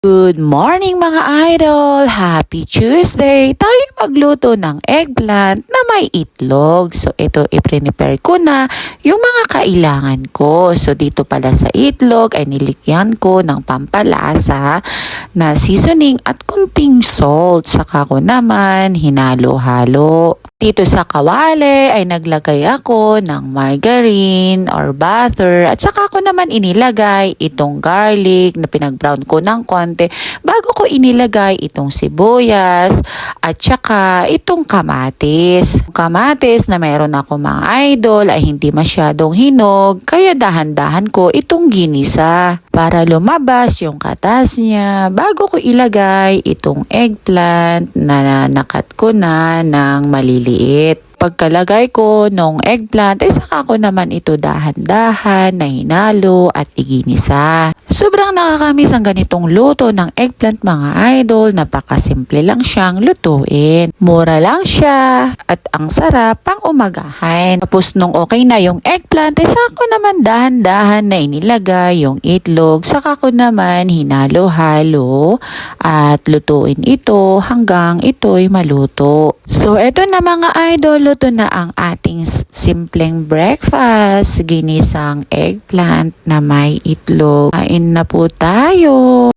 Good morning mga idol! Happy Tuesday! Tayo magluto ng eggplant na may itlog. So ito i-prepare ko na yung mga kailangan ko. So dito pala sa itlog ay nilikyan ko ng pampalasa na seasoning at kunting salt. Saka ko naman hinalo-halo. Dito sa kawali ay naglagay ako ng margarine or butter at saka ko naman inilagay itong garlic na pinag-brown ko ng konti bago ko inilagay itong sibuyas at saka itong kamatis. Kamatis na meron ako mga idol ay hindi masyadong hinog kaya dahan-dahan ko itong ginisa para lumabas yung katas niya bago ko ilagay itong eggplant na nakat ko na ng maliliit. Pagkalagay ko ng eggplant, ay saka ko naman ito dahan-dahan na hinalo at iginisa. Sobrang nakakamiss ang ganitong luto ng eggplant mga idol. Napakasimple lang siyang lutuin. Mura lang siya at ang sarap pang umagahan. Tapos nung okay na yung eggplant, ay saka ko naman dahan-dahan na inilagay yung itlog. Saka ko naman hinalo-halo at lutuin ito hanggang ito'y maluto. So eto na mga idol, luto na ang ating simpleng breakfast. Ginisang eggplant na may itlog. Kain na po tayo!